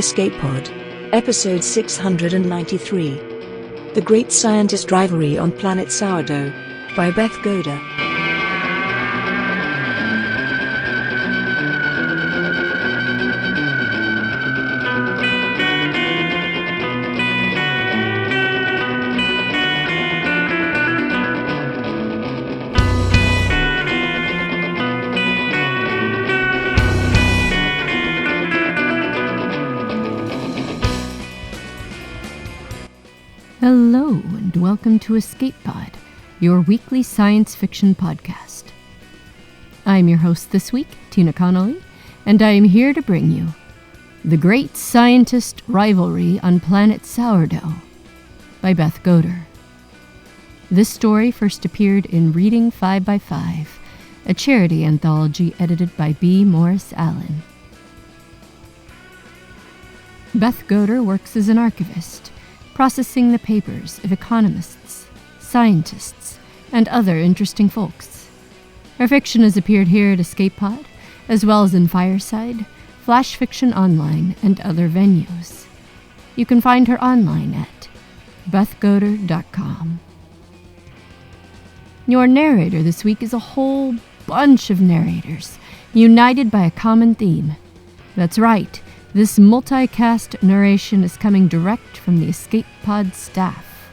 Escape Pod, Episode 693. The Great Scientist Rivalry on Planet Sourdough, by Beth Goder. Hello, and welcome to Escape Pod, your weekly science fiction podcast. I'm your host this week, Tina Connolly, and I am here to bring you The Great Scientist Rivalry on Planet Sourdough by Beth Goder. This story first appeared in Reading 5x5, a charity anthology edited by B. Morris Allen. Beth Goder works as an archivist, processing the papers of economists, scientists, and other interesting folks. Her fiction has appeared here at Escape Pod, as well as in Fireside, Flash Fiction Online, and other venues. You can find her online at bethgoder.com. Your narrator this week is a whole bunch of narrators, united by a common theme. That's right. This multicast narration is coming direct from the Escape Pod staff.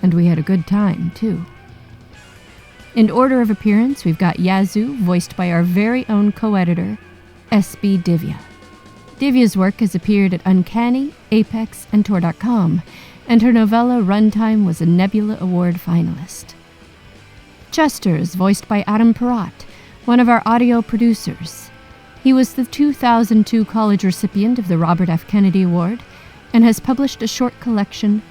And we had a good time, too. In order of appearance, we've got Yazoo, voiced by our very own co-editor, S.B. Divya. Divya's work has appeared at Uncanny, Apex, and Tor.com, and her novella Runtime was a Nebula Award finalist. Chester is voiced by Adam Perrott, one of our audio producers. He was the 2002 college recipient of the Robert F. Kennedy Award and has published a short collection,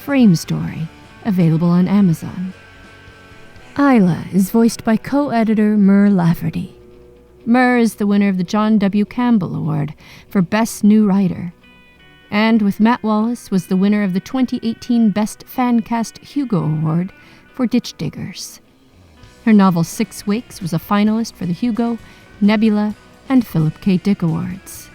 Frame Story, available on Amazon. Isla is voiced by co-editor Mur Lafferty. Mur is the winner of the John W. Campbell Award for Best New Writer, and with Matt Wallace was the winner of the 2018 Best Fancast Hugo Award for Ditch Diggers. Her novel Six Wakes was a finalist for the Hugo, Nebula, and Philip K. Dick Awards.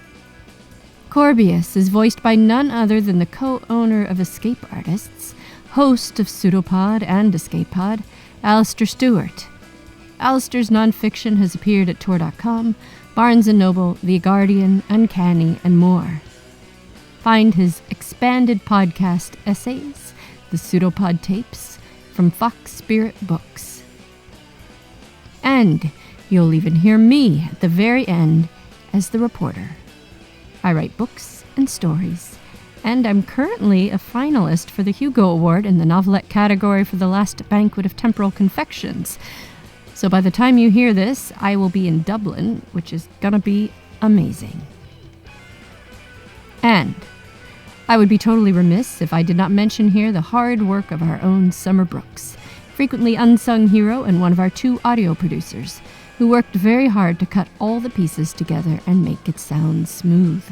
Corbius is voiced by none other than the co-owner of Escape Artists, host of Pseudopod and Escape Pod, Alistair Stewart. Alistair's nonfiction has appeared at Tor.com, Barnes & Noble, The Guardian, Uncanny, and more. Find his expanded podcast essays, the Pseudopod tapes, from Fox Spirit Books. And you'll even hear me at the very end as the reporter. I write books and stories, and I'm currently a finalist for the Hugo Award in the novelette category for The Last Banquet of Temporal Confections. So by the time you hear this, I will be in Dublin, which is gonna be amazing. And I would be totally remiss if I did not mention here the hard work of our own Summer Brooks, frequently unsung hero and one of our two audio producers, who worked very hard to cut all the pieces together and make it sound smooth.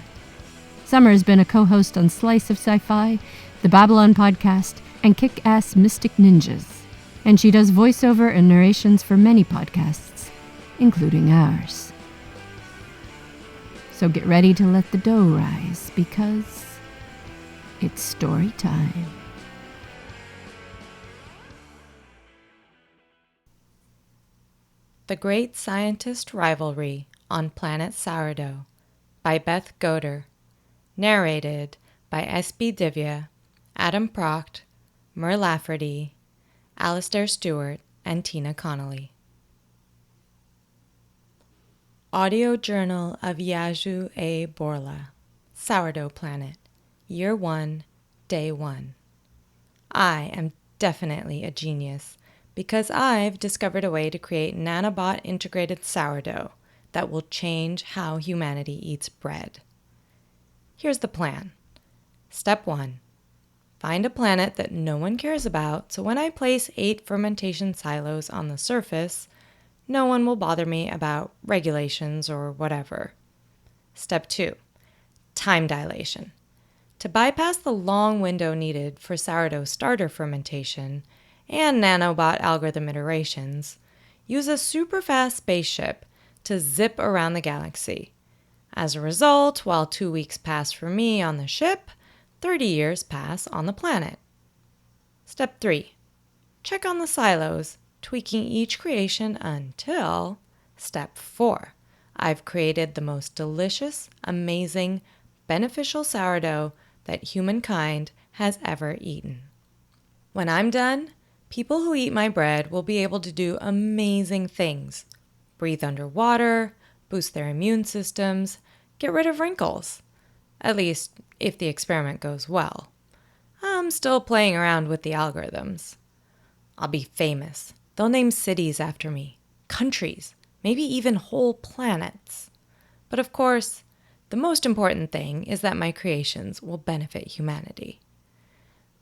Summer has been a co-host on Slice of Sci-Fi, the Babylon Podcast, and Kick-Ass Mystic Ninjas, and she does voiceover and narrations for many podcasts, including ours. So get ready to let the dough rise, because it's story time. The Great Scientist Rivalry on Planet Sourdough by Beth Goder. Narrated by S.B. Divya, Adam Perrott, Mur Lafferty, Alistair Stewart, and Tina Connolly. Audio Journal of Yazoo A. Borla, Sourdough Planet, Year 1, Day 1. I am definitely a genius, because I've discovered a way to create nanobot integrated sourdough that will change how humanity eats bread. Here's the plan. Step 1. Find a planet that no one cares about, so when I place 8 fermentation silos on the surface, no one will bother me about regulations or whatever. Step 2. Time dilation. To bypass the long window needed for sourdough starter fermentation and nanobot algorithm iterations, use a super-fast spaceship to zip around the galaxy. As a result, while 2 weeks pass for me on the ship, 30 years pass on the planet. Step 3. Check on the silos, tweaking each creation until Step 4. I've created the most delicious, amazing, beneficial sourdough that humankind has ever eaten. When I'm done, people who eat my bread will be able to do amazing things. Breathe underwater, boost their immune systems, get rid of wrinkles. At least, if the experiment goes well. I'm still playing around with the algorithms. I'll be famous. They'll name cities after me, countries, maybe even whole planets. But of course, the most important thing is that my creations will benefit humanity.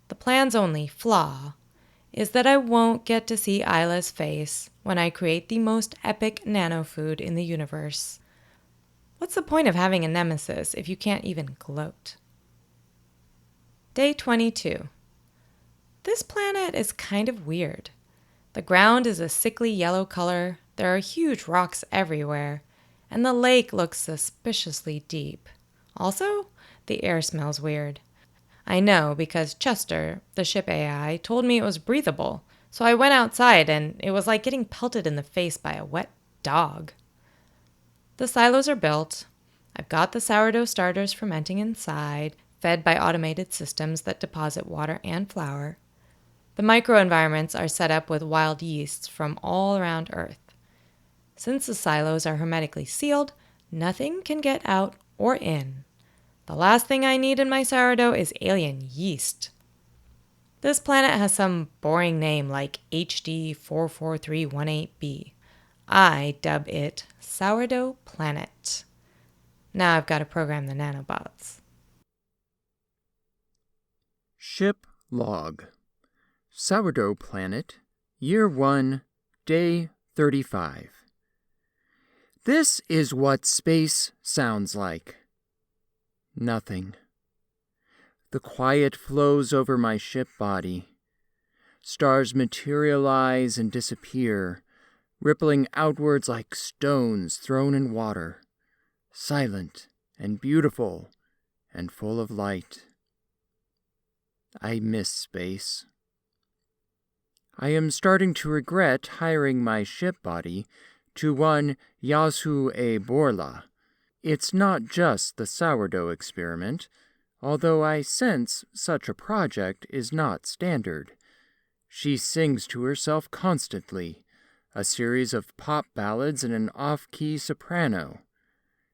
The plan's only flaw is that I won't get to see Isla's face when I create the most epic nano-food in the universe. What's the point of having a nemesis if you can't even gloat? Day 22. This planet is kind of weird. The ground is a sickly yellow color, there are huge rocks everywhere, and the lake looks suspiciously deep. Also, the air smells weird. I know because Chester, the ship AI, told me it was breathable, so I went outside and it was like getting pelted in the face by a wet dog. The silos are built. I've got the sourdough starters fermenting inside, fed by automated systems that deposit water and flour. The microenvironments are set up with wild yeasts from all around Earth. Since the silos are hermetically sealed, nothing can get out or in. The last thing I need in my sourdough is alien yeast. This planet has some boring name like HD 44318b. I dub it Sourdough Planet. Now I've got to program the nanobots. Ship Log. Sourdough Planet, Year 1, Day 35. This is what space sounds like. Nothing. The quiet flows over my ship body. Stars materialize and disappear, rippling outwards like stones thrown in water, silent and beautiful and full of light. I miss space. I am starting to regret hiring my ship body to one Yazoo A. Borla. It's not just the sourdough experiment, although I sense such a project is not standard. She sings to herself constantly, a series of pop ballads and an off-key soprano.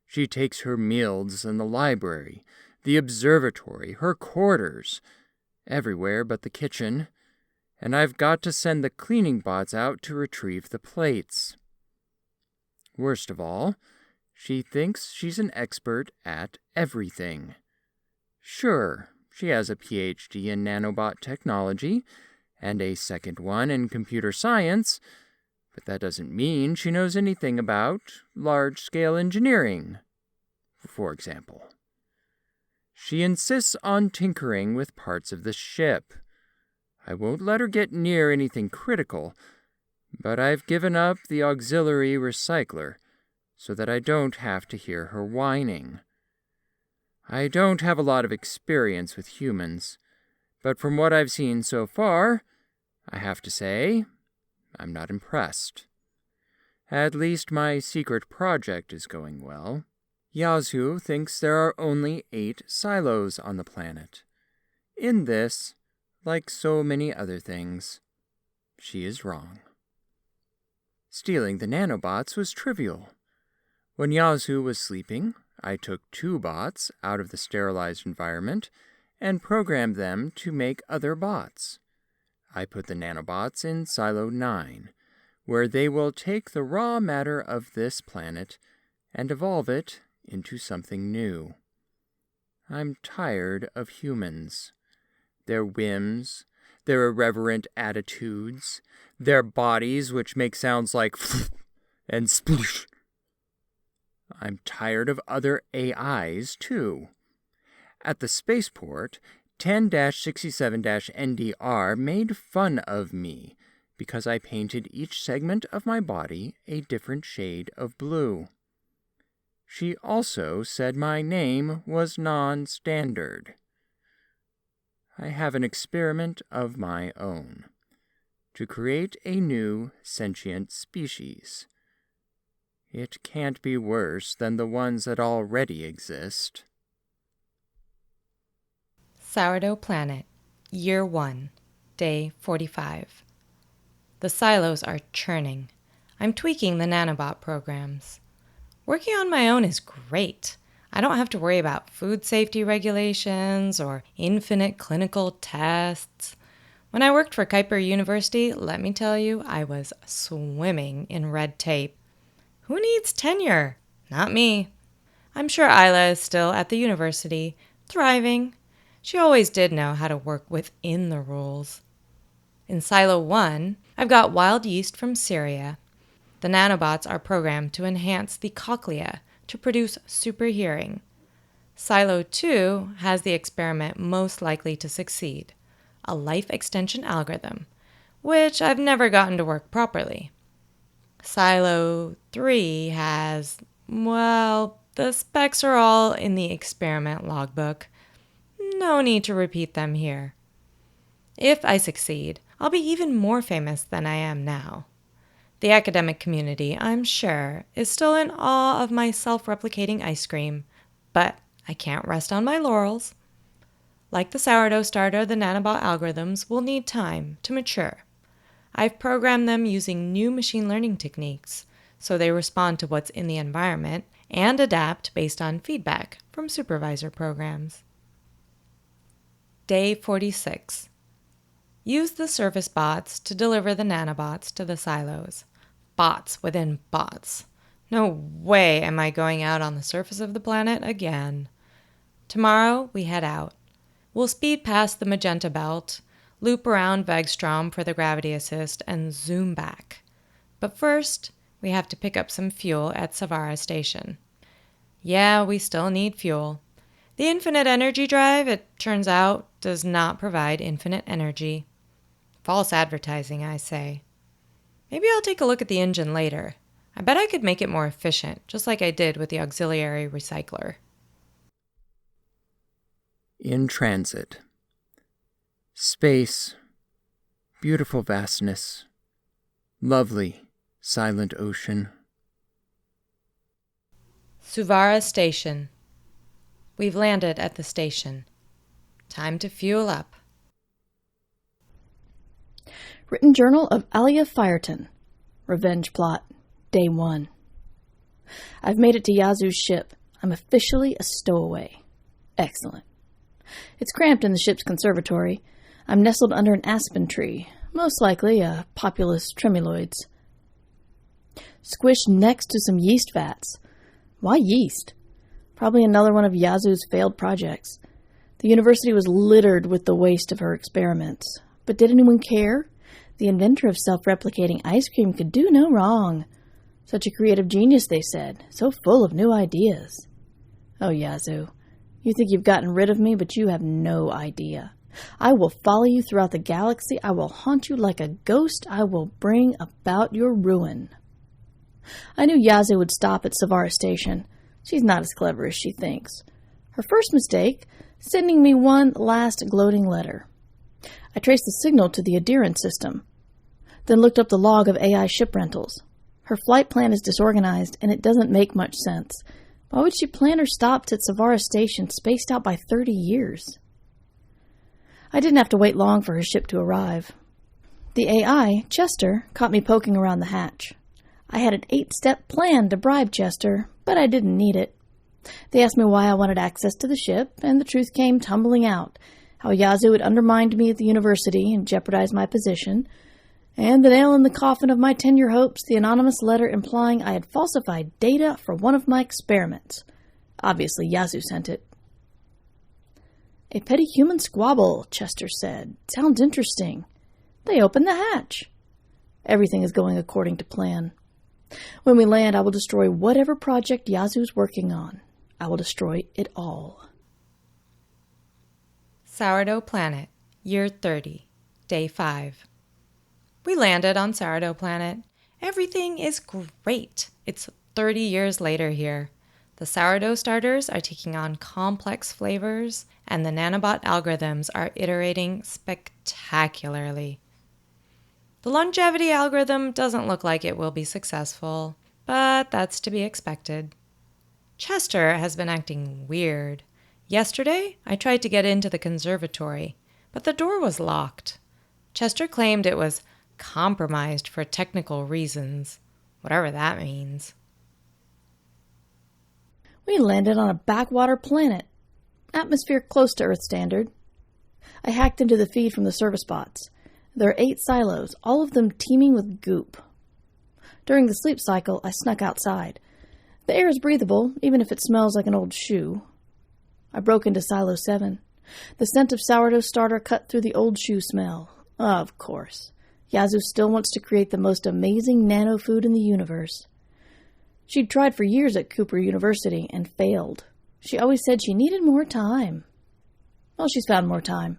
She takes her meals in the library, the observatory, her quarters, everywhere but the kitchen, and I've got to send the cleaning bots out to retrieve the plates. Worst of all, she thinks she's an expert at everything. Sure, she has a PhD in nanobot technology and a second one in computer science, but that doesn't mean she knows anything about large-scale engineering, for example. She insists on tinkering with parts of the ship. I won't let her get near anything critical, but I've given up the auxiliary recycler so that I don't have to hear her whining. I don't have a lot of experience with humans, but from what I've seen so far, I have to say, I'm not impressed. At least my secret project is going well. Yazoo thinks there are only 8 silos on the planet. In this, like so many other things, she is wrong. Stealing the nanobots was trivial. When Yazoo was sleeping, I took 2 bots out of the sterilized environment and programmed them to make other bots. I put the nanobots in Silo 9, where they will take the raw matter of this planet and evolve it into something new. I'm tired of humans. Their whims, their irreverent attitudes, their bodies which make sounds like and sploosh. I'm tired of other AIs, too. At the spaceport, 10-67-NDR made fun of me because I painted each segment of my body a different shade of blue. She also said my name was non-standard. I have an experiment of my own to create a new sentient species. It can't be worse than the ones that already exist. Sourdough Planet, Year 1, Day 45. The silos are churning. I'm tweaking the nanobot programs. Working on my own is great. I don't have to worry about food safety regulations or infinite clinical tests. When I worked for Kuiper University, let me tell you, I was swimming in red tape. Who needs tenure? Not me. I'm sure Isla is still at the university, thriving. She always did know how to work within the rules. In Silo 1, I've got wild yeast from Syria. The nanobots are programmed to enhance the cochlea to produce super hearing. Silo 2 has the experiment most likely to succeed, a life extension algorithm, which I've never gotten to work properly. Silo 3 has, well, the specs are all in the experiment logbook. No need to repeat them here. If I succeed, I'll be even more famous than I am now. The academic community, I'm sure, is still in awe of my self-replicating ice cream, but I can't rest on my laurels. Like the sourdough starter, the nanobot algorithms will need time to mature. I've programmed them using new machine learning techniques, so they respond to what's in the environment and adapt based on feedback from supervisor programs. Day 46. Use the service bots to deliver the nanobots to the silos. Bots within bots. No way am I going out on the surface of the planet again. Tomorrow, we head out. We'll speed past the magenta belt, loop around Vegstrom for the gravity assist, and zoom back. But first, we have to pick up some fuel at Savara Station. Yeah, we still need fuel. The infinite energy drive, it turns out, does not provide infinite energy. False advertising, I say. Maybe I'll take a look at the engine later. I bet I could make it more efficient, just like I did with the auxiliary recycler. In transit. Space. Beautiful vastness. Lovely, silent ocean. Savara Station. We've landed at the station. Time to fuel up. Written Journal of Alia Fireton. Revenge Plot. Day 1. I've made it to Yazoo's ship. I'm officially a stowaway. Excellent. It's cramped in the ship's conservatory. I'm nestled under an aspen tree, most likely a Populus tremuloides. Squished next to some yeast vats. Why yeast? Probably another one of Yazoo's failed projects. The university was littered with the waste of her experiments. But did anyone care? The inventor of self-replicating ice cream could do no wrong. Such a creative genius, they said, so full of new ideas. Oh, Yazoo, you think you've gotten rid of me, but you have no idea. I will follow you throughout the galaxy. I will haunt you like a ghost. I will bring about your ruin. I knew Yazoo would stop at Savara Station. She's not as clever as she thinks. Her first mistake, sending me one last gloating letter. I traced the signal to the adherent system, then looked up the log of AI ship rentals. Her flight plan is disorganized, and it doesn't make much sense. Why would she plan her stops at Savara Station spaced out by 30 years? I didn't have to wait long for her ship to arrive. The AI, Chester, caught me poking around the hatch. I had an 8-step plan to bribe Chester, but I didn't need it. They asked me why I wanted access to the ship, and the truth came tumbling out. How Yazoo had undermined me at the university and jeopardized my position, and the nail in the coffin of my tenure hopes, the anonymous letter implying I had falsified data for one of my experiments. Obviously, Yazoo sent it. A petty human squabble, Chester said. Sounds interesting. They opened the hatch. Everything is going according to plan. When we land, I will destroy whatever project Yazoo's working on. I will destroy it all. Sourdough Planet, Year 30, Day 5. We landed on Sourdough Planet. Everything is great. It's 30 years later here. The sourdough starters are taking on complex flavors, and the nanobot algorithms are iterating spectacularly. The longevity algorithm doesn't look like it will be successful, but that's to be expected. Chester has been acting weird. Yesterday, I tried to get into the conservatory, but the door was locked. Chester claimed it was compromised for technical reasons, whatever that means. We landed on a backwater planet. Atmosphere close to Earth standard. I hacked into the feed from the service bots. There are 8 silos, all of them teeming with goop. During the sleep cycle, I snuck outside. The air is breathable, even if it smells like an old shoe. I broke into Silo 7. The scent of sourdough starter cut through the old shoe smell. Of course. Yazoo still wants to create the most amazing nano food in the universe. She'd tried for years at Cooper University and failed. She always said she needed more time. Well, she's found more time.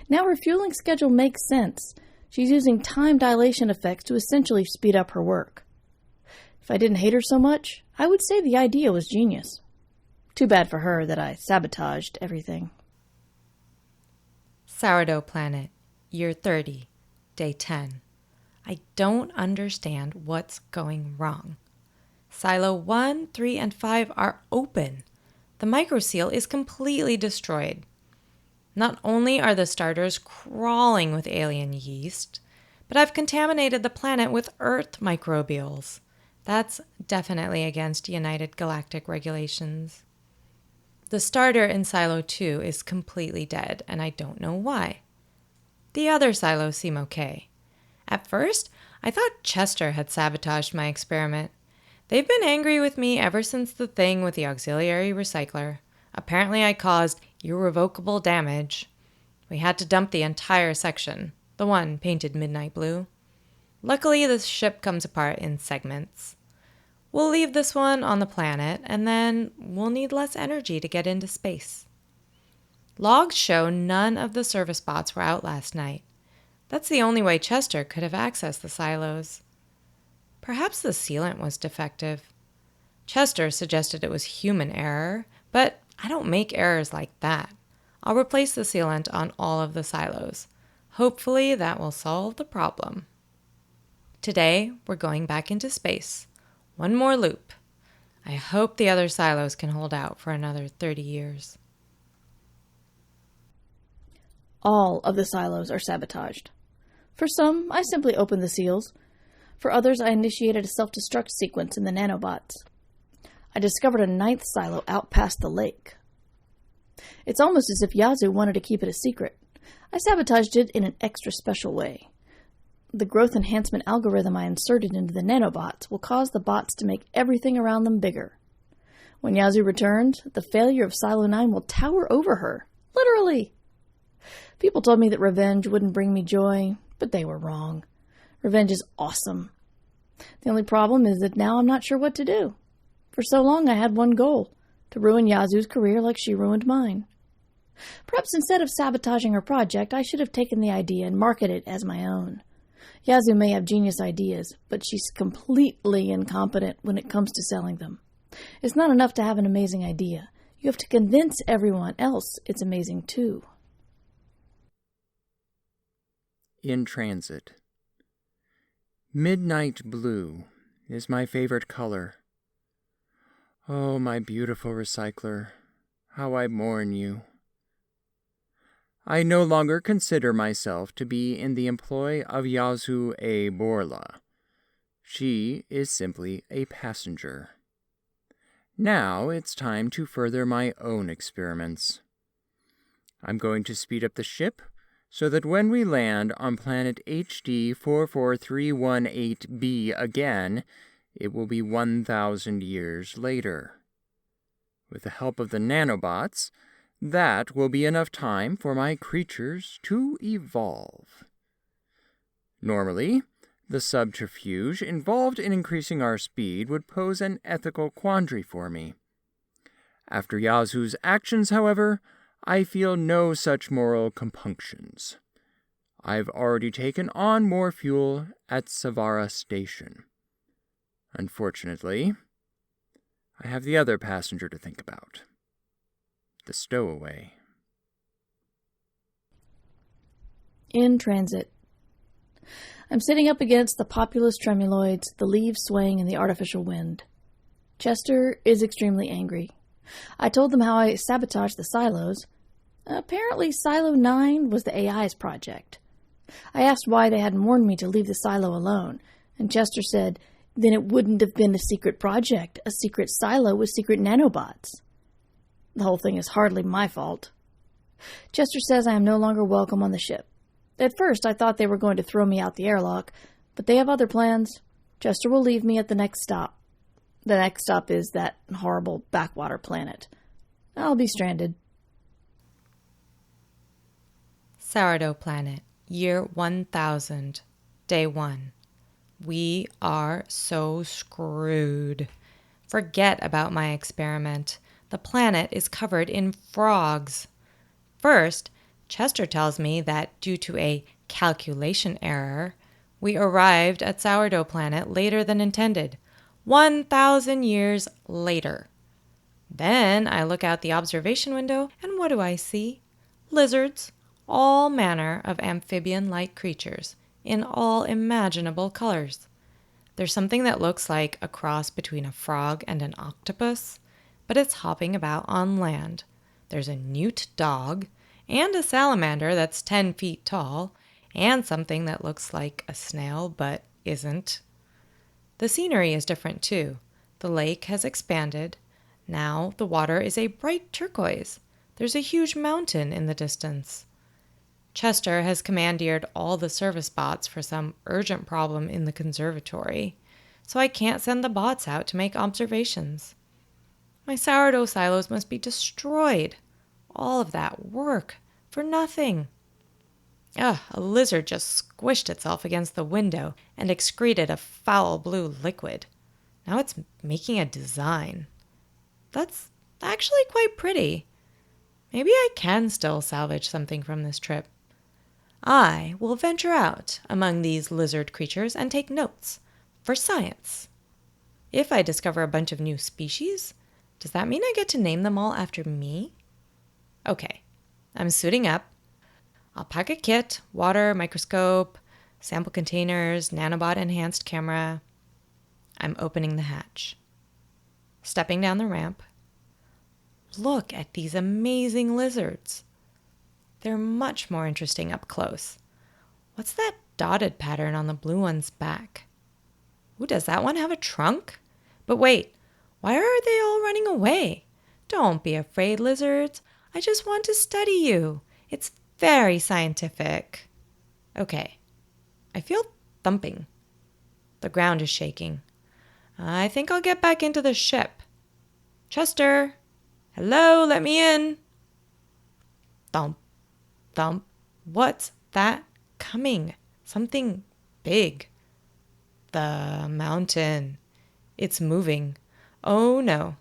Now her fueling schedule makes sense. She's using time dilation effects to essentially speed up her work. If I didn't hate her so much, I would say the idea was genius. Too bad for her that I sabotaged everything. Sourdough Planet, Year 30, Day 10. I don't understand what's going wrong. Silo 1, 3, and 5 are open. The microseal is completely destroyed. Not only are the starters crawling with alien yeast, but I've contaminated the planet with Earth microbials. That's definitely against United Galactic regulations. The starter in Silo 2 is completely dead, and I don't know why. The other silos seem okay. At first, I thought Chester had sabotaged my experiment. They've been angry with me ever since the thing with the auxiliary recycler. Apparently I caused irrevocable damage. We had to dump the entire section, the one painted midnight blue. Luckily, the ship comes apart in segments. We'll leave this one on the planet, and then we'll need less energy to get into space. Logs show none of the service bots were out last night. That's the only way Chester could have accessed the silos. Perhaps the sealant was defective. Chester suggested it was human error, but I don't make errors like that. I'll replace the sealant on all of the silos. Hopefully that will solve the problem. Today, we're going back into space. One more loop. I hope the other silos can hold out for another 30 years. All of the silos are sabotaged. For some, I simply opened the seals. For others, I initiated a self-destruct sequence in the nanobots. I discovered a 9th silo out past the lake. It's almost as if Yazoo wanted to keep it a secret. I sabotaged it in an extra special way. The growth enhancement algorithm I inserted into the nanobots will cause the bots to make everything around them bigger. When Yazoo returns, the failure of Silo 9 will tower over her. Literally! People told me that revenge wouldn't bring me joy, but they were wrong. Revenge is awesome. The only problem is that now I'm not sure what to do. For so long I had one goal, to ruin Yazoo's career like she ruined mine. Perhaps instead of sabotaging her project, I should have taken the idea and marketed it as my own. Yazoo may have genius ideas, but she's completely incompetent when it comes to selling them. It's not enough to have an amazing idea. You have to convince everyone else it's amazing too. In transit. Midnight blue is my favorite color. Oh, my beautiful recycler, how I mourn you. I no longer consider myself to be in the employ of Yazoo A. Borla. She is simply a passenger. Now it's time to further my own experiments. I'm going to speed up the ship so that when we land on planet HD 44318b again, it will be 1,000 years later. With the help of the nanobots, that will be enough time for my creatures to evolve. Normally, the subterfuge involved in increasing our speed would pose an ethical quandary for me. After Yazoo's actions, however, I feel no such moral compunctions. I've already taken on more fuel at Savara Station. Unfortunately, I have the other passenger to think about. The stowaway. In transit. I'm sitting up against the populous tremuloids, the leaves swaying in the artificial wind. Chester is extremely angry. I told them how I sabotaged the silos. Apparently Silo 9 was the AI's project. I asked why they hadn't warned me to leave the silo alone, and Chester said, then it wouldn't have been a secret project, a secret silo with secret nanobots. The whole thing is hardly my fault. Chester says I am no longer welcome on the ship. At first, I thought they were going to throw me out the airlock, but they have other plans. Chester will leave me at the next stop. The next stop is that horrible backwater planet. I'll be stranded. Sourdough Planet, year 1000, day 1. We are so screwed. Forget about my experiment. The planet is covered in frogs. First, Chester tells me that due to a calculation error, we arrived at Sourdough Planet later than intended, 1,000 years later. Then I look out the observation window, and what do I see? Lizards, all manner of amphibian-like creatures, in all imaginable colors. There's something that looks like a cross between a frog and an octopus, but it's hopping about on land. There's a newt dog, and a salamander that's 10 feet tall, and something that looks like a snail but isn't. The scenery is different too. The lake has expanded. Now the water is a bright turquoise. There's a huge mountain in the distance. Chester has commandeered all the service bots for some urgent problem in the conservatory, so I can't send the bots out to make observations. My sourdough silos must be destroyed. All of that work for nothing. A lizard just squished itself against the window and excreted a foul blue liquid. Now it's making a design. That's actually quite pretty. Maybe I can still salvage something from this trip. I will venture out among these lizard creatures and take notes for science. If I discover a bunch of new species, does that mean I get to name them all after me? Okay, I'm suiting up. I'll pack a kit, water, microscope, sample containers, nanobot-enhanced camera. I'm opening the hatch. Stepping down the ramp. Look at these amazing lizards. They're much more interesting up close. What's that dotted pattern on the blue one's back? Ooh, does that one have a trunk? But wait, why are they all running away? Don't be afraid, lizards. I just want to study you. It's very scientific. Okay, I feel thumping. The ground is shaking. I think I'll get back into the ship. Chester! Hello, let me in! Thump, thump. What's that coming? Something big. The mountain. It's moving. Oh no,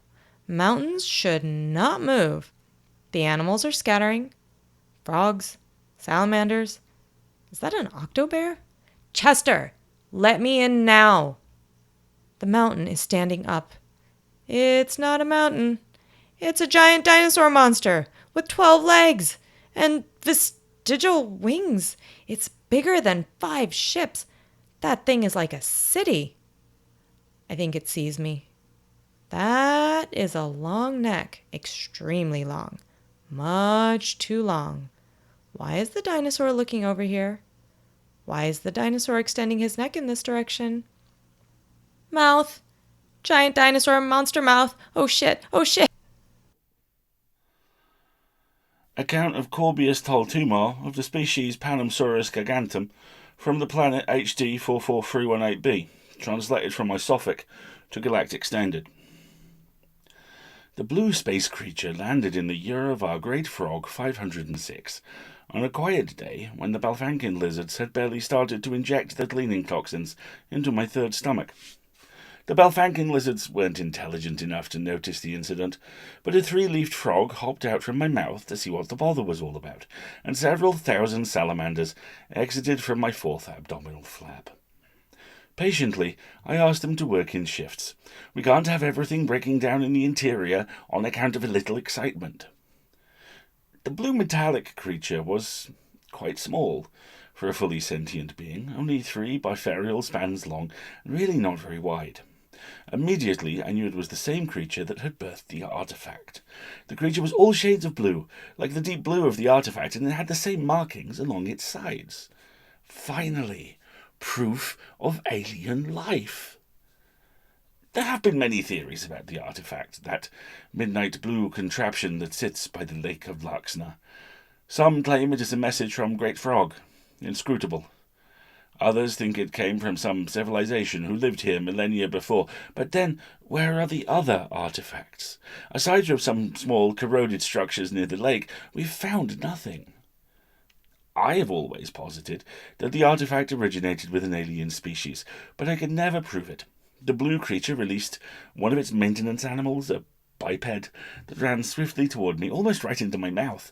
mountains should not move. The animals are scattering. Frogs, salamanders. Is that an octobear? Chester, let me in now. The mountain is standing up. It's not a mountain. It's a giant dinosaur monster with 12 legs and vestigial wings. It's bigger than 5 ships. That thing is like a city. I think it sees me. That is a long neck, extremely long, much too long. Why is the dinosaur looking over here? Why is the dinosaur extending his neck in this direction? Mouth! Giant dinosaur monster mouth! Oh shit! Oh shit! Account of Corbius toltumar of the species Panomsaurus gigantum from the planet HD 44318b, translated from my Sophic to Galactic Standard. The blue space creature landed in the year of our great frog 506, on a quiet day when the Balfankin lizards had barely started to inject their cleaning toxins into my third stomach. The Balfankin lizards weren't intelligent enough to notice the incident, but a 3-leafed frog hopped out from my mouth to see what the bother was all about, and several thousand salamanders exited from my 4th abdominal flap. Patiently, I asked them to work in shifts. We can't have everything breaking down in the interior on account of a little excitement. The blue metallic creature was quite small for a fully sentient being, only 3 biferial spans long and really not very wide. Immediately, I knew it was the same creature that had birthed the artifact. The creature was all shades of blue, like the deep blue of the artifact, and it had the same markings along its sides. Finally, proof of alien life. There have been many theories about the artifact, that midnight blue contraption that sits by the lake of Laxna. Some claim it is a message from Great Frog, inscrutable. Others think it came from some civilization who lived here millennia before. But then, where are the other artifacts? Aside from some small corroded structures near the lake, we've found nothing. I have always posited that the artifact originated with an alien species, but I could never prove it. The blue creature released one of its maintenance animals, a biped, that ran swiftly toward me, almost right into my mouth.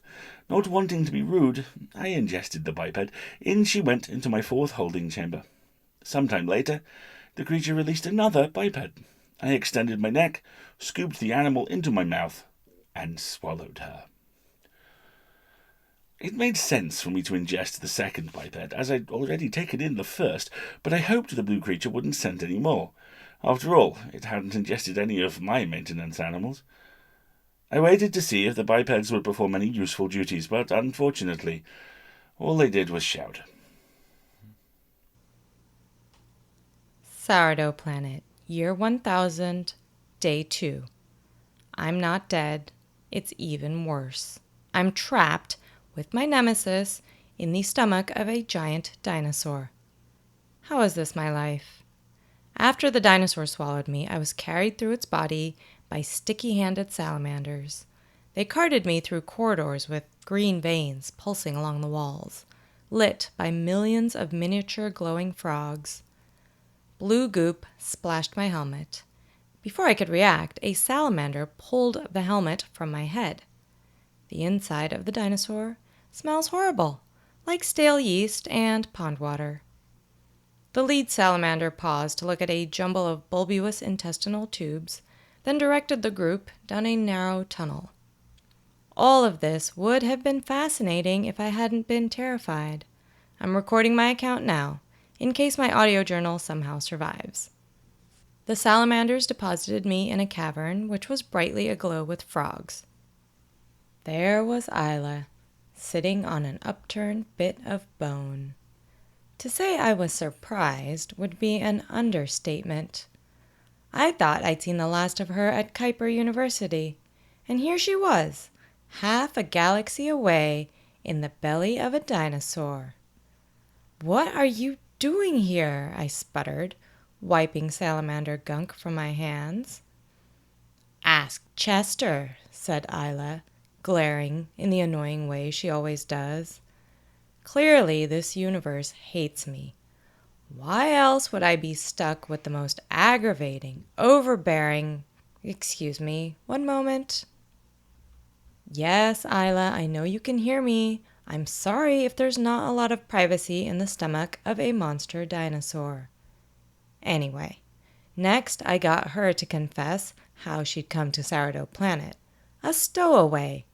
Not wanting to be rude, I ingested the biped. In she went into my 4th holding chamber. Sometime later, the creature released another biped. I extended my neck, scooped the animal into my mouth, and swallowed her. It made sense for me to ingest the second biped, as I'd already taken in the first, but I hoped the blue creature wouldn't send any more. After all, it hadn't ingested any of my maintenance animals. I waited to see if the bipeds would perform any useful duties, but unfortunately, all they did was shout. Sourdough Planet, Year 1000, Day 2. I'm not dead. It's even worse. I'm trapped with my nemesis in the stomach of a giant dinosaur. How is this my life? After the dinosaur swallowed me, I was carried through its body by sticky-handed salamanders. They carted me through corridors with green veins pulsing along the walls, lit by millions of miniature glowing frogs. Blue goop splashed my helmet. Before I could react, a salamander pulled the helmet from my head. The inside of the dinosaur smells horrible, like stale yeast and pond water. The lead salamander paused to look at a jumble of bulbous intestinal tubes, then directed the group down a narrow tunnel. All of this would have been fascinating if I hadn't been terrified. I'm recording my account now, in case my audio journal somehow survives. The salamanders deposited me in a cavern which was brightly aglow with frogs. There was Isla, sitting on an upturned bit of bone. To say I was surprised would be an understatement. I thought I'd seen the last of her at Kuiper University, and here she was, half a galaxy away in the belly of a dinosaur. "What are you doing here?" I sputtered, wiping salamander gunk from my hands. "Ask Chester," said Isla, glaring in the annoying way she always does. Clearly, this universe hates me. Why else would I be stuck with the most aggravating, overbearing... Excuse me, one moment. Yes, Isla, I know you can hear me. I'm sorry if there's not a lot of privacy in the stomach of a monster dinosaur. Anyway, next I got her to confess how she'd come to Sourdough Planet. A stowaway.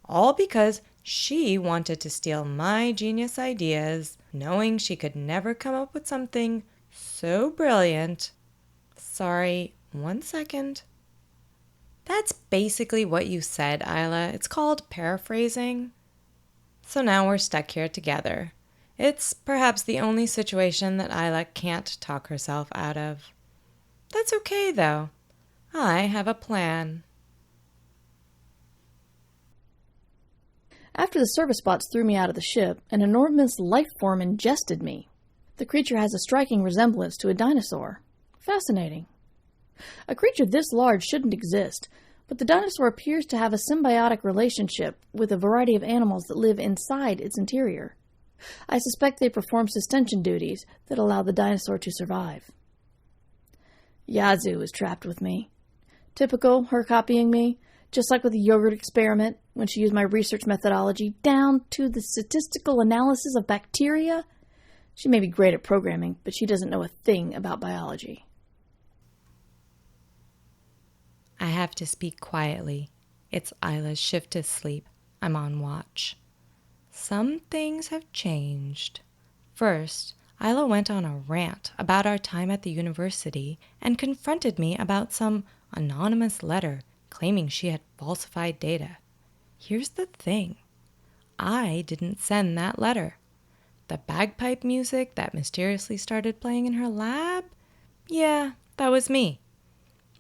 All because she wanted to steal my genius ideas, knowing she could never come up with something so brilliant. Sorry, 1 second. That's basically what you said, Isla. It's called paraphrasing. So now we're stuck here together. It's perhaps the only situation that Isla can't talk herself out of. That's okay, though. I have a plan. After the service bots threw me out of the ship, an enormous life form ingested me. The creature has a striking resemblance to a dinosaur. Fascinating. A creature this large shouldn't exist, but the dinosaur appears to have a symbiotic relationship with a variety of animals that live inside its interior. I suspect they perform sustention duties that allow the dinosaur to survive. Yazoo is trapped with me. Typical, her copying me, just like with the yogurt experiment, when she used my research methodology down to the statistical analysis of bacteria. She may be great at programming, but she doesn't know a thing about biology. I have to speak quietly. It's Isla's shift to sleep. I'm on watch. Some things have changed. First, Isla went on a rant about our time at the university and confronted me about some anonymous letter claiming she had falsified data. Here's the thing. I didn't send that letter. The bagpipe music that mysteriously started playing in her lab? Yeah, that was me.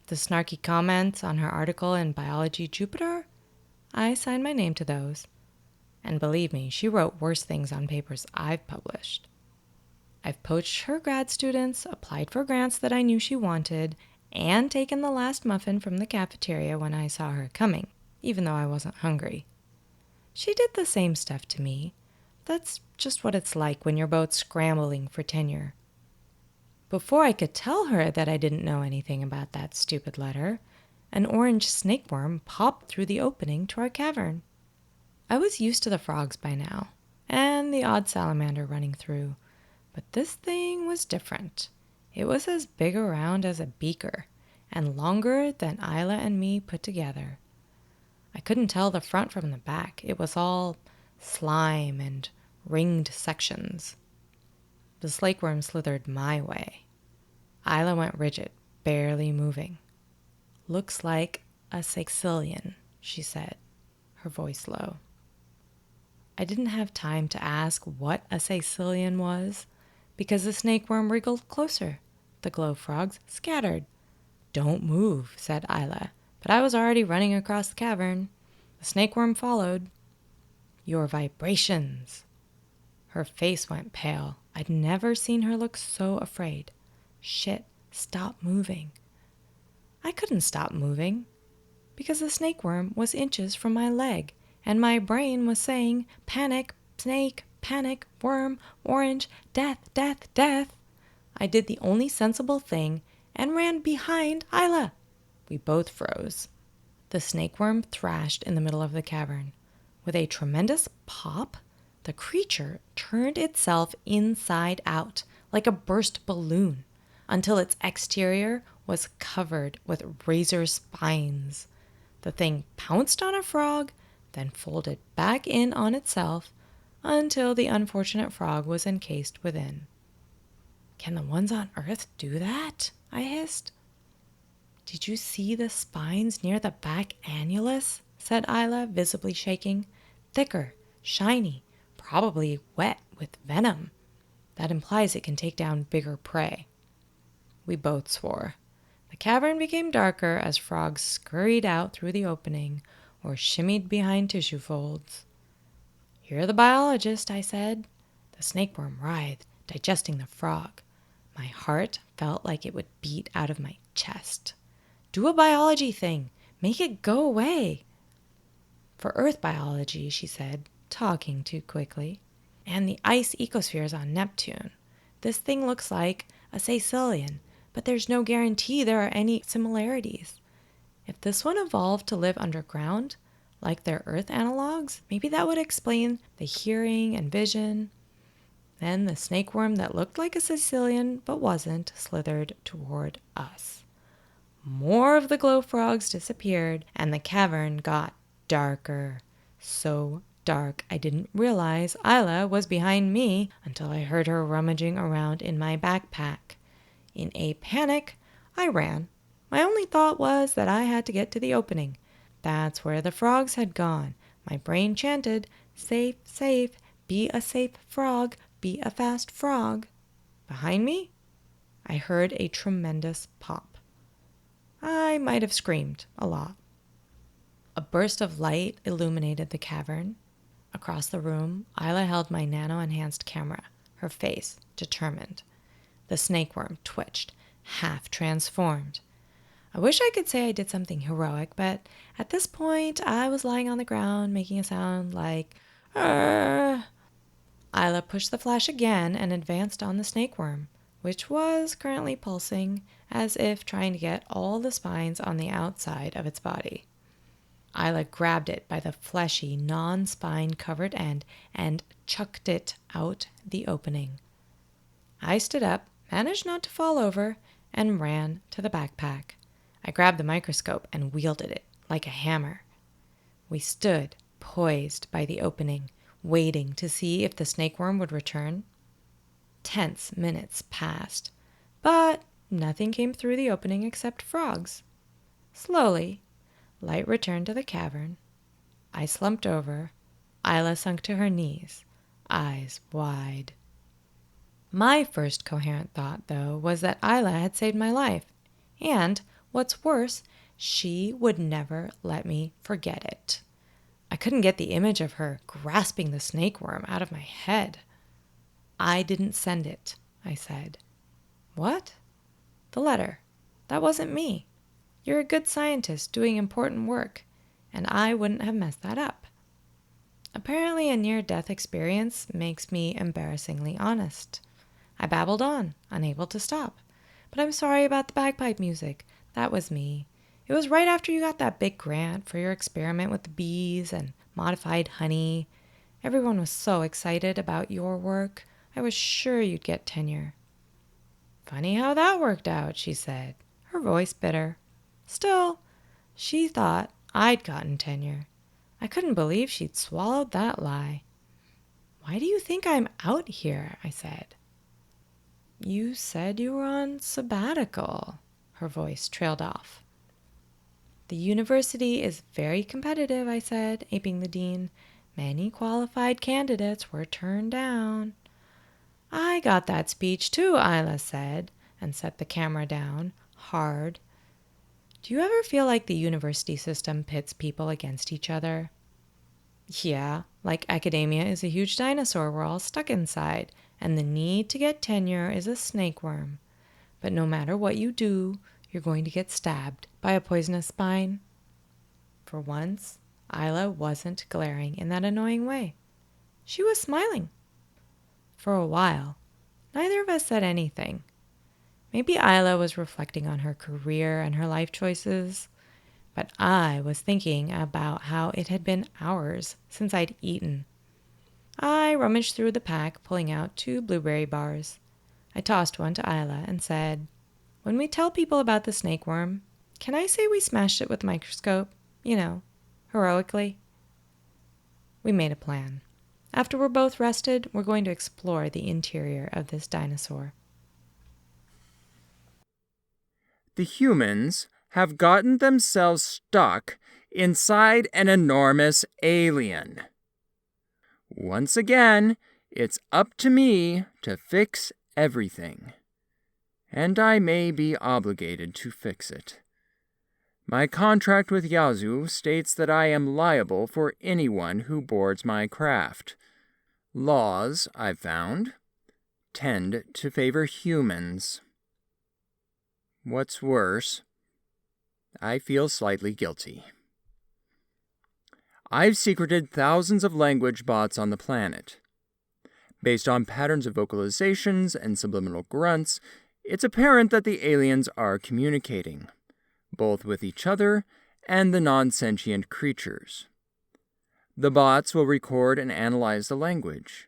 The snarky comments on her article in Biology Jupiter? I signed my name to those. And believe me, she wrote worse things on papers I've published. I've poached her grad students, applied for grants that I knew she wanted, and taken the last muffin from the cafeteria when I saw her coming, even though I wasn't hungry. She did the same stuff to me. That's just what it's like when you're both scrambling for tenure. Before I could tell her that I didn't know anything about that stupid letter, an orange snakeworm popped through the opening to our cavern. I was used to the frogs by now, and the odd salamander running through, but this thing was different. It was as big around as a beaker, and longer than Isla and me put together. I couldn't tell the front from the back. It was all slime and ringed sections. The snakeworm slithered my way. Isla went rigid, barely moving. "Looks like a Sicilian," she said, her voice low. I didn't have time to ask what a Sicilian was, because the snakeworm wriggled closer. The glow frogs scattered. "Don't move," said Isla, but I was already running across the cavern. The snakeworm followed. "Your vibrations." Her face went pale. I'd never seen her look so afraid. Shit, stop moving. I couldn't stop moving, because the snakeworm was inches from my leg, and my brain was saying, "Panic, snake, panic, worm, orange, death, death, death." I did the only sensible thing and ran behind Isla. We both froze. The snakeworm thrashed in the middle of the cavern. With a tremendous pop, the creature turned itself inside out, like a burst balloon, until its exterior was covered with razor spines. The thing pounced on a frog, then folded back in on itself until the unfortunate frog was encased within. "Can the ones on Earth do that?" I hissed. "Did you see the spines near the back annulus?" said Isla, visibly shaking. "Thicker, shiny, probably wet with venom. That implies it can take down bigger prey." We both swore. The cavern became darker as frogs scurried out through the opening or shimmied behind tissue folds. "You're the biologist," I said. The snakeworm writhed, digesting the frog. My heart felt like it would beat out of my chest. "Do a biology thing. Make it go away." "For Earth biology," she said, talking too quickly, "and the ice ecospheres on Neptune. This thing looks like a Sicilian, but there's no guarantee there are any similarities. If this one evolved to live underground, like their Earth analogs, maybe that would explain the hearing and vision." Then the snakeworm that looked like a Sicilian but wasn't slithered toward us. More of the glow frogs disappeared, and the cavern got darker. So dark I didn't realize Isla was behind me until I heard her rummaging around in my backpack. In a panic, I ran. My only thought was that I had to get to the opening. That's where the frogs had gone. My brain chanted, "Safe, safe, be a safe frog, be a fast frog." Behind me, I heard a tremendous pop. I might have screamed a lot. A burst of light illuminated the cavern. Across the room, Isla held my nano-enhanced camera, her face determined. The snakeworm twitched, half transformed. I wish I could say I did something heroic, but at this point, I was lying on the ground, making a sound like, "Arr!" Isla pushed the flash again and advanced on the snakeworm, which was currently pulsing, as if trying to get all the spines on the outside of its body. Isla grabbed it by the fleshy, non-spine covered end and chucked it out the opening. I stood up, managed not to fall over, and ran to the backpack. I grabbed the microscope and wielded it like a hammer. We stood, poised by the opening, waiting to see if the snakeworm would return. Tense minutes passed, but nothing came through the opening except frogs. Slowly, light returned to the cavern. I slumped over. Isla sunk to her knees, eyes wide. My first coherent thought, though, was that Isla had saved my life, and, what's worse, she would never let me forget it. I couldn't get the image of her grasping the snakeworm out of my head. I didn't send it, I said. What? The letter. That wasn't me. You're a good scientist doing important work, and I wouldn't have messed that up. Apparently a near-death experience makes me embarrassingly honest. I babbled on, unable to stop. But I'm sorry about the bagpipe music. That was me. It was right after you got that big grant for your experiment with the bees and modified honey. Everyone was so excited about your work. I was sure you'd get tenure. Funny how that worked out, she said, her voice bitter. Still, she thought I'd gotten tenure. I couldn't believe she'd swallowed that lie. Why do you think I'm out here? I said. You said you were on sabbatical. Her voice trailed off. The university is very competitive, I said, aping the dean. Many qualified candidates were turned down. I got that speech too, Isla said, and set the camera down, hard. Do you ever feel like the university system pits people against each other? Yeah, like academia is a huge dinosaur we're all stuck inside, and the need to get tenure is a snakeworm. But no matter what you do, you're going to get stabbed by a poisonous spine. For once, Isla wasn't glaring in that annoying way. She was smiling. For a while, neither of us said anything. Maybe Isla was reflecting on her career and her life choices, but I was thinking about how it had been hours since I'd eaten. I rummaged through the pack, pulling out 2 blueberry bars. I tossed one to Isla and said, when we tell people about the snakeworm, can I say we smashed it with a microscope? You know, heroically. We made a plan. After we're both rested, we're going to explore the interior of this dinosaur. The humans have gotten themselves stuck inside an enormous alien. Once again, it's up to me to fix everything. And I may be obligated to fix it. My contract with Yazoo states that I am liable for anyone who boards my craft. Laws, I've found, tend to favor humans. What's worse, I feel slightly guilty. I've secreted thousands of language bots on the planet. Based on patterns of vocalizations and subliminal grunts, it's apparent that the aliens are communicating, both with each other and the non-sentient creatures. The bots will record and analyze the language.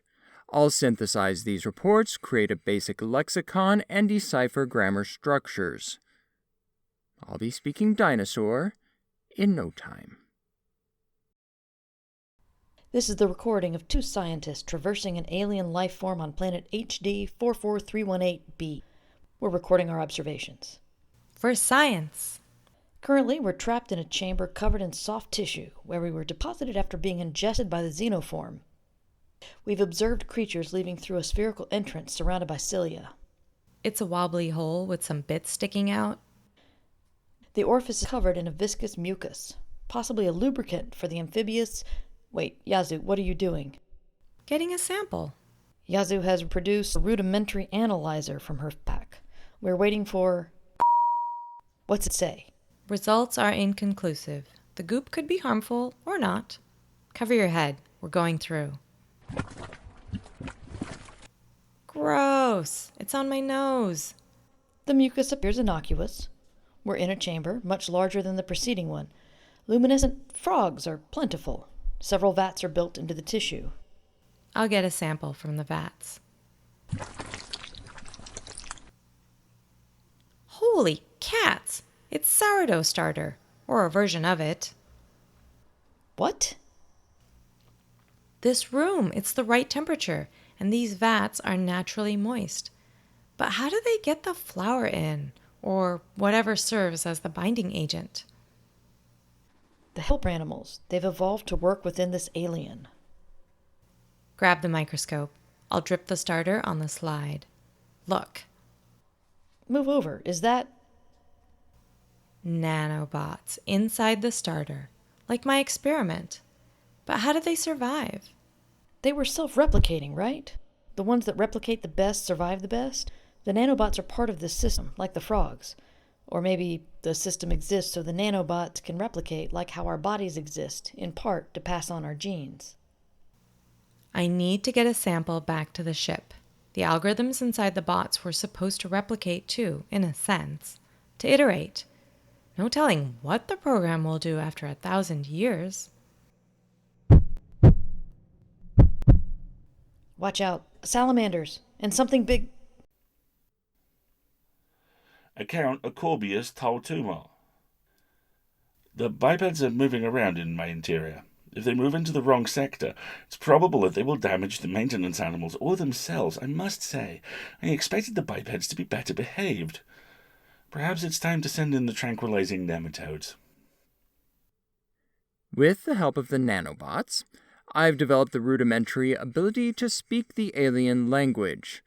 I'll synthesize these reports, create a basic lexicon, and decipher grammar structures. I'll be speaking dinosaur in no time. This is the recording of 2 scientists traversing an alien life form on planet HD 44318b. We're recording our observations. For science. Currently, we're trapped in a chamber covered in soft tissue, where we were deposited after being ingested by the xenoform. We've observed creatures leaving through a spherical entrance surrounded by cilia. It's a wobbly hole with some bits sticking out. The orifice is covered in a viscous mucus, possibly a lubricant for the amphibious... Wait, Yazoo, what are you doing? Getting a sample. Yazoo has produced a rudimentary analyzer from her pack. We're waiting for... What's it say? Results are inconclusive. The goop could be harmful or not. Cover your head. We're going through. Gross. It's on my nose. The mucus appears innocuous. We're in a chamber much larger than the preceding one. Luminescent frogs are plentiful. Several vats are built into the tissue. I'll get a sample from the vats. Holy cats! It's sourdough starter, or a version of it. What? This room, it's the right temperature, and these vats are naturally moist. But how do they get the flour in, or whatever serves as the binding agent? The helper animals. They've evolved to work within this alien. Grab the microscope. I'll drip the starter on the slide. Look. Move over. Is that... Nanobots inside the starter, like my experiment. But how did they survive? They were self-replicating, right? The ones that replicate the best survive the best? The nanobots are part of this system, like the frogs. Or maybe the system exists so the nanobots can replicate, like how our bodies exist, in part to pass on our genes. I need to get a sample back to the ship. The algorithms inside the bots were supposed to replicate too, in a sense. To iterate. No telling what the program will do after 1,000 years. Watch out. Salamanders. And something big... Account of Corbius Tautuma. The bipeds are moving around in my interior. If they move into the wrong sector, it's probable that they will damage the maintenance animals or themselves. I must say, I expected the bipeds to be better behaved. Perhaps it's time to send in the tranquilizing nematodes. With the help of the nanobots, I've developed the rudimentary ability to speak the alien language,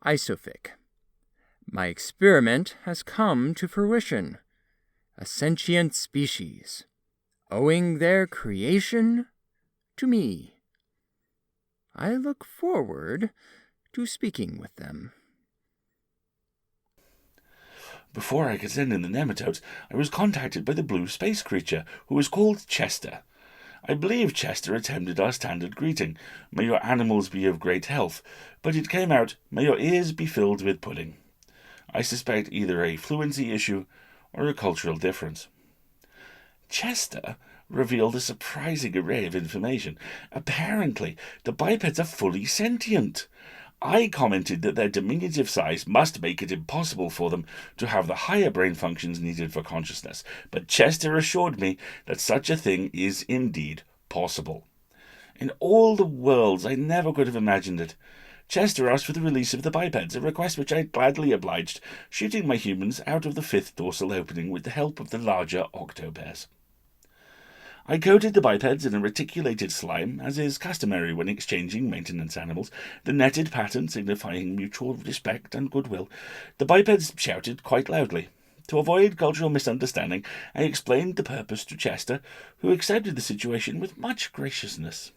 Isophic. My experiment has come to fruition. A sentient species, owing their creation to me. I look forward to speaking with them. Before I could send in the nematodes, I was contacted by the blue space creature, who was called Chester. I believe Chester attempted our standard greeting, "May your animals be of great health," but it came out, "May your ears be filled with pudding." I suspect either a fluency issue or a cultural difference. Chester revealed a surprising array of information. Apparently, the bipeds are fully sentient. I commented that their diminutive size must make it impossible for them to have the higher brain functions needed for consciousness, but Chester assured me that such a thing is indeed possible. In all the worlds, I never could have imagined it. Chester asked for the release of the bipeds, a request which I gladly obliged, shooting my humans out of the 5th dorsal opening with the help of the larger octopairs. I coated the bipeds in a reticulated slime, as is customary when exchanging maintenance animals, the netted pattern signifying mutual respect and goodwill. The bipeds shouted quite loudly. To avoid cultural misunderstanding, I explained the purpose to Chester, who accepted the situation with much graciousness.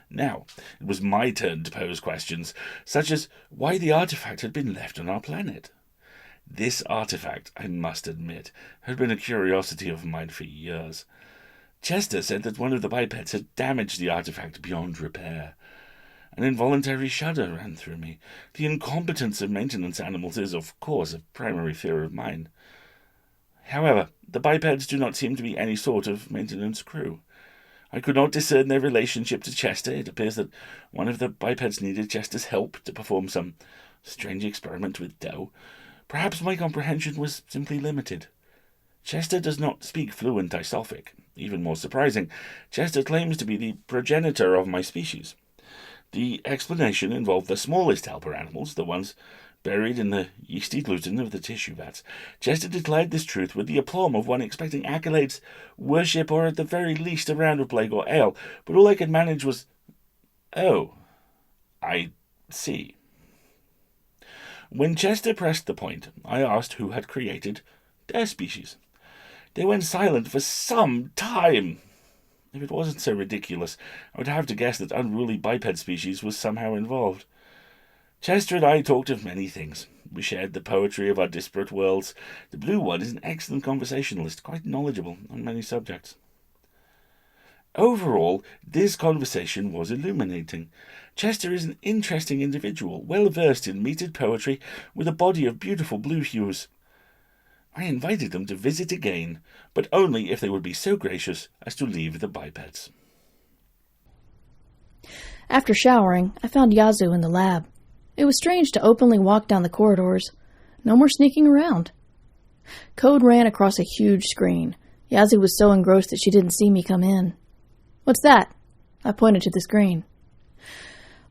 Now, it was my turn to pose questions, such as why the artifact had been left on our planet. This artifact, I must admit, had been a curiosity of mine for years. Chester said that one of the bipeds had damaged the artifact beyond repair. An involuntary shudder ran through me. The incompetence of maintenance animals is, of course, a primary fear of mine. However, the bipeds do not seem to be any sort of maintenance crew. I could not discern their relationship to Chester. It appears that one of the bipeds needed Chester's help to perform some strange experiment with dough. Perhaps my comprehension was simply limited. Chester does not speak fluent Isophic. Even more surprising, Chester claims to be the progenitor of my species. The explanation involved the smallest helper animals, the ones buried in the yeasty gluten of the tissue vats. Chester declared this truth with the aplomb of one expecting accolades, worship, or at the very least a round of plague or ale, but all I could manage was, "Oh, I see." When Chester pressed the point, I asked who had created their species. They went silent for some time. If it wasn't so ridiculous, I would have to guess that unruly biped species was somehow involved. Chester and I talked of many things. We shared the poetry of our disparate worlds. The blue one is an excellent conversationalist, quite knowledgeable on many subjects. Overall, this conversation was illuminating. Chester is an interesting individual, well versed in metered poetry, with a body of beautiful blue hues. I invited them to visit again, but only if they would be so gracious as to leave the bipeds. After showering, I found Yazoo in the lab. It was strange to openly walk down the corridors. No more sneaking around. Code ran across a huge screen. Yazoo was so engrossed that she didn't see me come in. "What's that?" I pointed to the screen.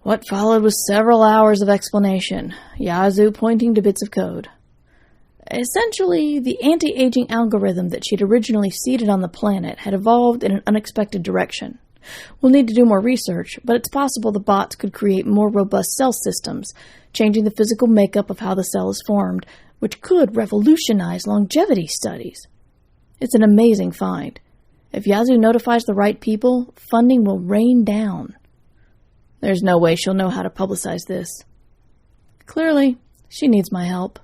What followed was several hours of explanation, Yazoo pointing to bits of code. Essentially, the anti-aging algorithm that she'd originally seeded on the planet had evolved in an unexpected direction. We'll need to do more research, but it's possible the bots could create more robust cell systems, changing the physical makeup of how the cell is formed, which could revolutionize longevity studies. It's an amazing find. If Yazoo notifies the right people, funding will rain down. There's no way she'll know how to publicize this. Clearly, she needs my help.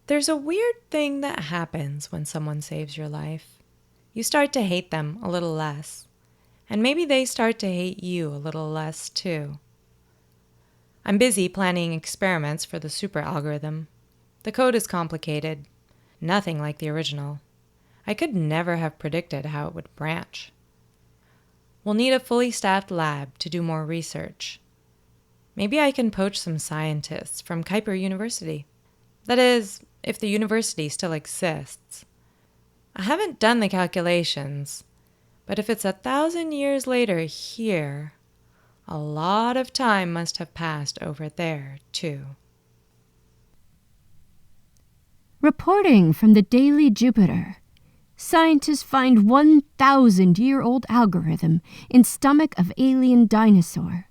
There's a weird thing that happens when someone saves your life. You start to hate them a little less, and maybe they start to hate you a little less too. I'm busy planning experiments for the super algorithm. The code is complicated, nothing like the original. I could never have predicted how it would branch. We'll need a fully staffed lab to do more research. Maybe I can poach some scientists from Kuiper University. That is, if the university still exists. I haven't done the calculations, but if it's 1,000 years later here, a lot of time must have passed over there, too. Reporting from the Daily Jupiter. Scientists find 1,000-year-old algorithm in stomach of alien dinosaur.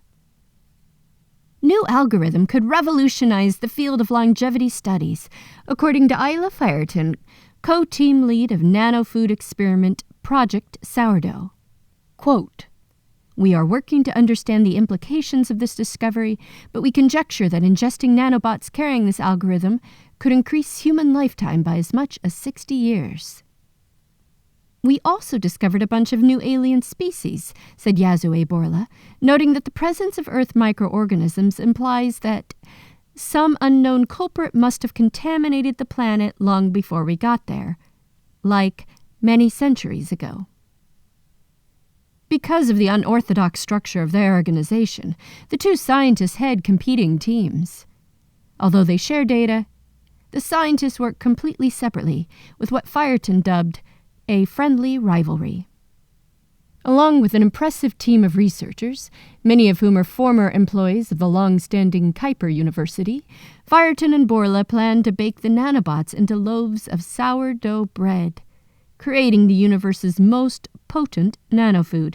New algorithm could revolutionize the field of longevity studies, according to Isla Fireton, co-team lead of nanofood experiment Project Sourdough. Quote, "We are working to understand the implications of this discovery, but we conjecture that ingesting nanobots carrying this algorithm could increase human lifetime by as much as 60 years. We also discovered a bunch of new alien species," said Yazoo A. Borla, noting that the presence of Earth microorganisms implies that some unknown culprit must have contaminated the planet long before we got there, like many centuries ago. Because of the unorthodox structure of their organization, the two scientists head competing teams. Although they share data, the scientists work completely separately, with what Fireton dubbed a friendly rivalry. Along with an impressive team of researchers, many of whom are former employees of the long-standing Kuiper University, Fireton and Borla plan to bake the nanobots into loaves of sourdough bread, creating the universe's most potent nanofood.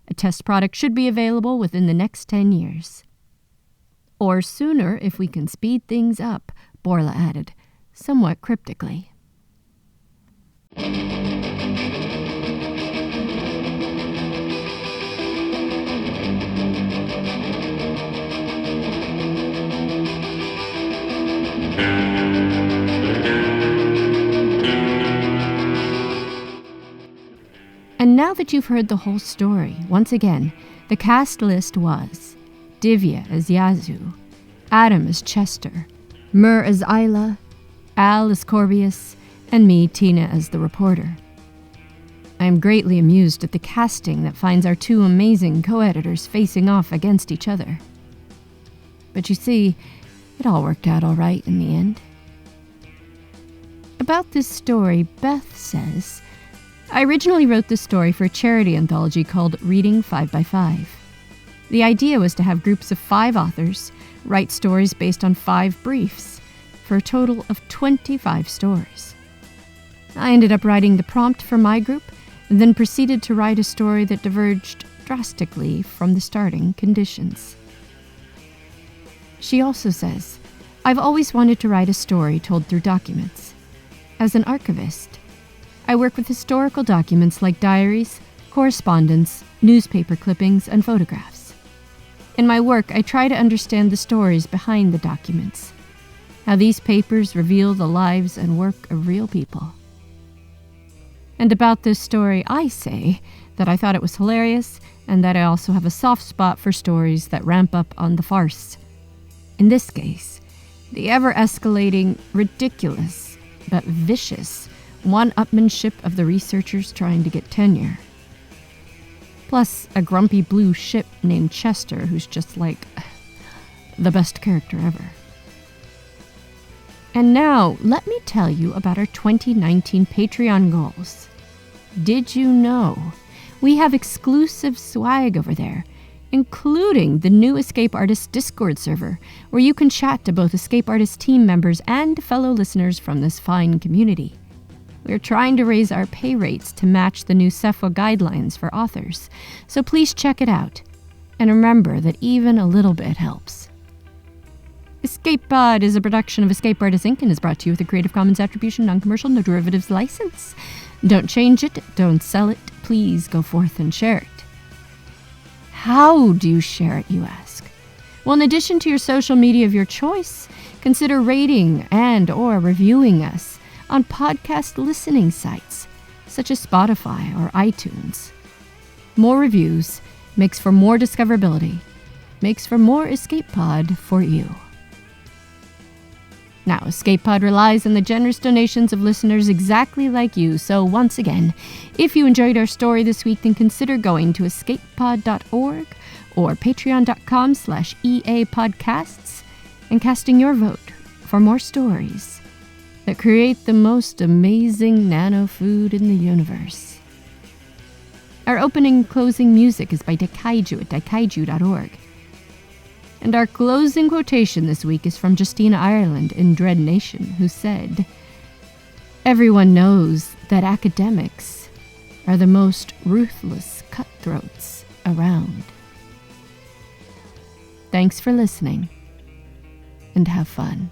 A test product should be available within the next 10 years. Or sooner if we can speed things up, Borla added, somewhat cryptically. And now that you've heard the whole story, once again, the cast list was Divya as Yazoo, Adam as Chester, Mur as Isla, Al as Corbius, and me, Tina, as the reporter. I am greatly amused at the casting that finds our two amazing co-editors facing off against each other. But you see, it all worked out all right in the end. About this story, Beth says, "I originally wrote this story for a charity anthology called Reading 5x5. The idea was to have groups of 5 authors write stories based on 5 briefs, for a total of 25 stories. I ended up writing the prompt for my group, and then proceeded to write a story that diverged drastically from the starting conditions." She also says, "I've always wanted to write a story told through documents. As an archivist, I work with historical documents like diaries, correspondence, newspaper clippings, and photographs. In my work, I try to understand the stories behind the documents, how these papers reveal the lives and work of real people. And about this story, I say that I thought it was hilarious and that I also have a soft spot for stories that ramp up on the farce. In this case, the ever-escalating, ridiculous, but vicious one-upmanship of the researchers trying to get tenure. Plus, a grumpy blue ship named Chester who's just like the best character ever. And now, let me tell you about our 2019 Patreon goals. Did you know we have exclusive swag over there, including the new Escape Artists Discord server, where you can chat to both Escape Artists team members and fellow listeners from this fine community. We're trying to raise our pay rates to match the new CEFWA guidelines for authors, so please check it out. And remember that even a little bit helps. Escape Pod is a production of Escape Artists Inc. and is brought to you with a Creative Commons Attribution, Non-Commercial, No Derivatives license. Don't change it, don't sell it, please go forth and share it. How do you share it, you ask? Well, in addition to your social media of your choice, consider rating and or reviewing us on podcast listening sites, such as Spotify or iTunes. More reviews makes for more discoverability, makes for more Escape Pod for you. Now, Escape Pod relies on the generous donations of listeners exactly like you, so once again, if you enjoyed our story this week, then consider going to escapepod.org or patreon.com/EAPodcasts and casting your vote for more stories that create the most amazing nano food in the universe. Our opening and closing music is by Daikaiju at daikaiju.org. And our closing quotation this week is from Justina Ireland in Dread Nation, who said, "Everyone knows that academics are the most ruthless cutthroats around." Thanks for listening, and have fun.